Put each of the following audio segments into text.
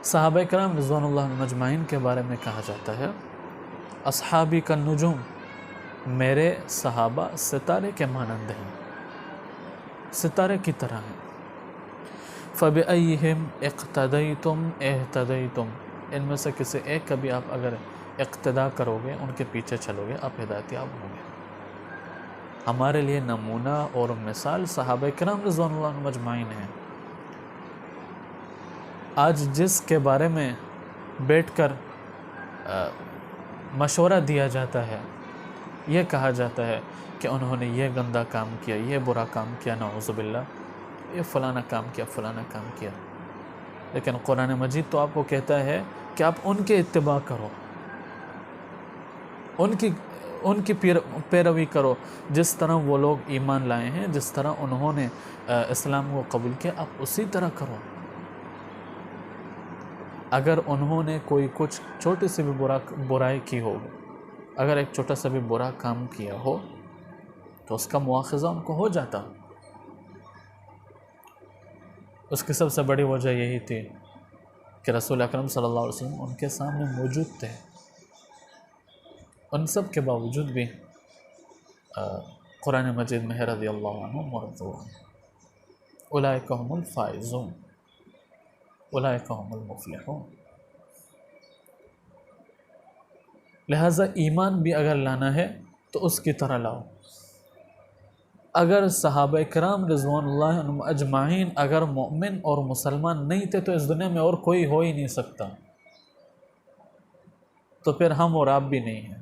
صحابہ کرام رضوان اللہ مجمعین کے بارے میں کہا جاتا ہے اصحابی کا نجوم، میرے صحابہ ستارے کے مانند ہیں، ستارے کی طرح ہیں۔ فَبِأَيِّهِمْ اقْتَدَيْتُمْ اهْتَدَيْتُمْ، ان میں سے کسی ایک کا بھی آپ اگر اقتدا کرو گے، ان کے پیچھے چلو گے، آپ ہدایت یاب ہوں گے۔ ہمارے لیے نمونہ اور مثال صحابہ کرام رضوان اللہ مجمعین ہیں۔ آج جس کے بارے میں بیٹھ کر مشورہ دیا جاتا ہے، یہ کہا جاتا ہے کہ انہوں نے یہ گندا کام کیا، یہ برا کام کیا، نعوذ باللہ، یہ فلانا کام کیا، فلانا کام کیا، لیکن قرآن مجید تو آپ کو کہتا ہے کہ آپ ان کے اتباع کرو، ان کی پیروی کرو، جس طرح وہ لوگ ایمان لائے ہیں، جس طرح انہوں نے اسلام کو قبول کیا، آپ اسی طرح کرو۔ اگر انہوں نے کوئی کچھ چھوٹی سی بھی برائی کی ہو، اگر ایک چھوٹا سا بھی برا کام کیا ہو تو اس کا مواخذہ ان کو ہو جاتا۔ اس کی سب سے بڑی وجہ یہی تھی کہ رسول اکرم صلی اللہ علیہ وسلم ان کے سامنے موجود تھے، ان سب کے باوجود بھی قرآن مجید میں رضی اللہ عنہم ورضوان، اولئک هم الفائزون، اولئک هم المفلحون۔ لہٰذا ایمان بھی اگر لانا ہے تو اس کی طرح لاؤ۔ اگر صحابہ کرام رضوان اللہ عنہم اجمعین اگر مومن اور مسلمان نہیں تھے تو اس دنیا میں اور کوئی ہو ہی نہیں سکتا، تو پھر ہم اور آپ بھی نہیں ہیں۔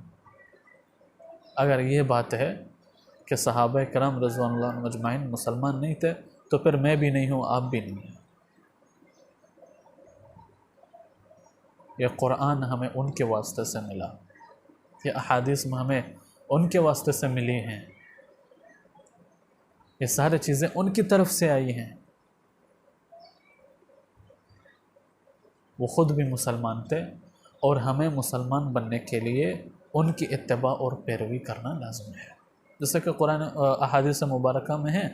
اگر یہ بات ہے کہ صحابہ کرام رضوان اللہ عنہم اجمعین مسلمان نہیں تھے تو پھر میں بھی نہیں ہوں، آپ بھی نہیں ہیں۔ یہ قرآن ہمیں ان کے واسطے سے ملا، یہ احادیث میں ہمیں ان کے واسطے سے ملی ہیں، یہ سارے چیزیں ان کی طرف سے آئی ہیں۔ وہ خود بھی مسلمان تھے اور ہمیں مسلمان بننے کے لیے ان کی اتباع اور پیروی کرنا لازم ہے، جیسے کہ قرآن احادیث مبارکہ میں ہے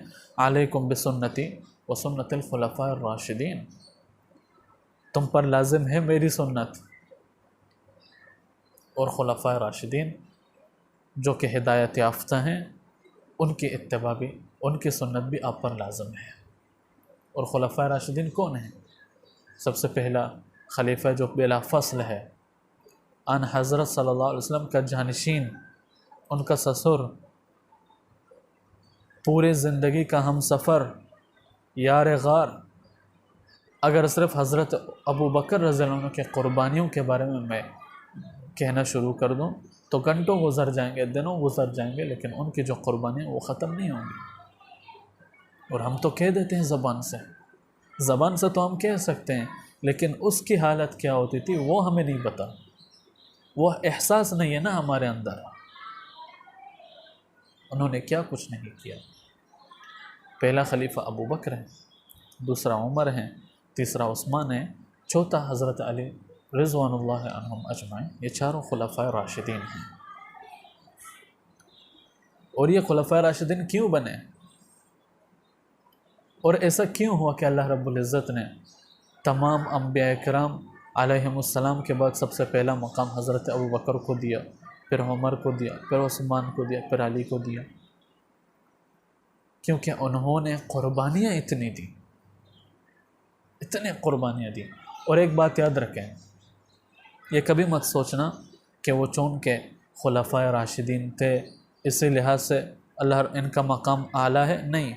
علیکم بسنتی وسنت الخلفاء الراشدین، تم پر لازم ہے میری سنت اور خلفاء راشدین جو کہ ہدایت یافتہ ہیں، ان کی اتباع بھی، ان کی سنت بھی آپ پر لازم ہے۔ اور خلفاء راشدین کون ہیں؟ سب سے پہلا خلیفہ جو بلا فصل ہے، آن حضرت صلی اللہ علیہ وسلم کا جانشین، ان کا سسر، پورے زندگی کا ہم سفر، یار غار۔ اگر صرف حضرت ابو بکر رضی اللہ عنہ کے قربانیوں کے بارے میں کہنا شروع کر دوں تو گھنٹوں گزر جائیں گے، دنوں گزر جائیں گے، لیکن ان کی جو قربانیاں وہ ختم نہیں ہوں گی۔ اور ہم تو کہہ دیتے ہیں زبان سے تو ہم کہہ سکتے ہیں، لیکن اس کی حالت کیا ہوتی تھی وہ ہمیں نہیں پتا، وہ احساس نہیں ہے نا ہمارے اندر، انہوں نے کیا کچھ نہیں کیا۔ پہلا خلیفہ ابو بکر ہے، دوسرا عمر ہے، تیسرا عثمان ہے، چوتھا حضرت علی رضوان اللہ عنہم اجمعین۔ یہ چاروں خلفاء راشدین ہیں۔ اور یہ خلفاء راشدین کیوں بنے اور ایسا کیوں ہوا کہ اللہ رب العزت نے تمام انبیاء کرام علیہم السلام کے بعد سب سے پہلا مقام حضرت ابو بکر کو دیا، پھر عمر کو دیا، پھر عثمان کو دیا، پھر علی کو دیا؟ کیونکہ انہوں نے قربانیاں اتنی دی، اتنے قربانیاں دی۔ اور ایک بات یاد رکھیں، یہ کبھی مت سوچنا کہ وہ چون کے خلفاء راشدین تھے اسی لحاظ سے اللہ ان کا مقام اعلیٰ ہے، نہیں۔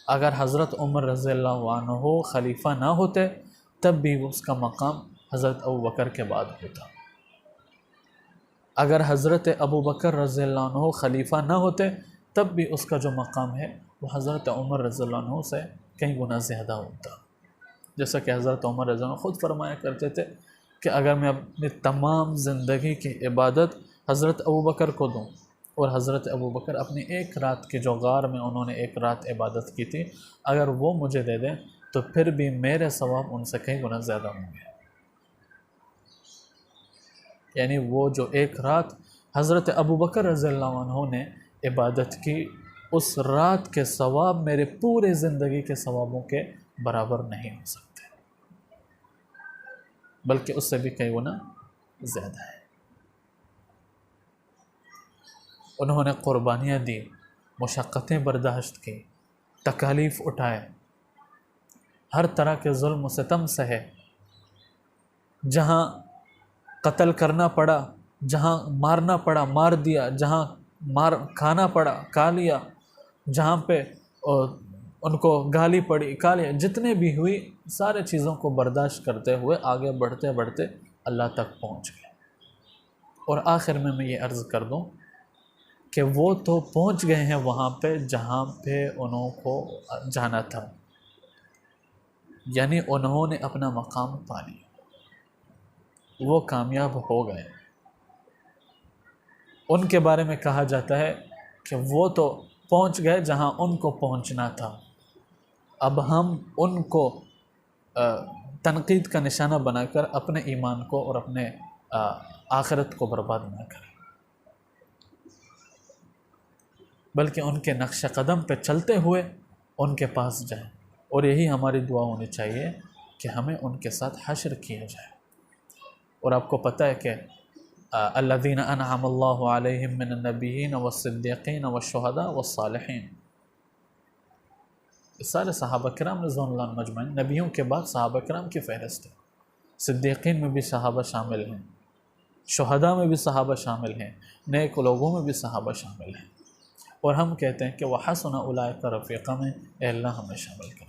اگر حضرت عمر رضی اللہ عنہ خلیفہ نہ ہوتے تب بھی اس کا مقام حضرت ابو بکر کے بعد ہوتا۔ اگر حضرت ابو بکر رضی اللہ عنہ خلیفہ نہ ہوتے تب بھی اس کا جو مقام ہے وہ حضرت عمر رضی اللہ عنہ سے کئی گنا زیادہ ہوتا۔ جیسا کہ حضرت عمر رضی اللہ عنہ خود فرمایا کرتے تھے کہ اگر میں اپنی تمام زندگی کی عبادت حضرت ابو بکر کو دوں، اور حضرت ابو بکر اپنی ایک رات کی جو غار میں انہوں نے ایک رات عبادت کی تھی، اگر وہ مجھے دے دیں تو پھر بھی میرے ثواب ان سے کئی گنا زیادہ ہوں گے۔ یعنی وہ جو ایک رات حضرت ابو بکر رضی اللہ عنہ نے عبادت کی، اس رات کے ثواب میرے پورے زندگی کے ثوابوں کے برابر نہیں ہو سکتے۔ بلکہ اس سے بھی کئی گنا زیادہ ہے۔ انہوں نے قربانیاں دی، مشقتیں برداشت کی، تکالیف اٹھائے، ہر طرح کے ظلم و ستم سہے، جہاں قتل کرنا پڑا، جہاں مارنا پڑا مار دیا، جہاں کھانا پڑا کھا لیا، جہاں پہ ان کو گالی پڑی کھا لیا، جتنے بھی ہوئی سارے چیزوں کو برداشت کرتے ہوئے آگے بڑھتے بڑھتے اللہ تک پہنچ گئے۔ اور آخر میں یہ عرض کر دوں کہ وہ تو پہنچ گئے ہیں وہاں پہ جہاں پہ انہوں کو جانا تھا، یعنی انہوں نے اپنا مقام پا لیا، وہ کامیاب ہو گئے۔ ان کے بارے میں کہا جاتا ہے کہ وہ تو پہنچ گئے جہاں ان کو پہنچنا تھا، اب ہم ان کو تنقید کا نشانہ بنا کر اپنے ایمان کو اور اپنے آخرت کو برباد نہ کریں، بلکہ ان کے نقش قدم پہ چلتے ہوئے ان کے پاس جائیں، اور یہی ہماری دعا ہونی چاہیے کہ ہمیں ان کے ساتھ حشر کیا جائے۔ اور آپ کو پتہ ہے کہ الذین انعم اللہ علیہم من النبیین والصدیقین والشہداء والصالحین، اس سارے صحابہ کرام رضوان اللہ عنہم اجمعین، نبیوں کے بعد صحابہ کرام کی فہرست ہے، صدیقین میں بھی صحابہ شامل ہیں، شہداء میں بھی صحابہ شامل ہیں، نیک لوگوں میں بھی صحابہ شامل ہیں، اور ہم کہتے ہیں کہ وحسن اولئک رفیقا میں اے اللہ ہمیں شامل کر۔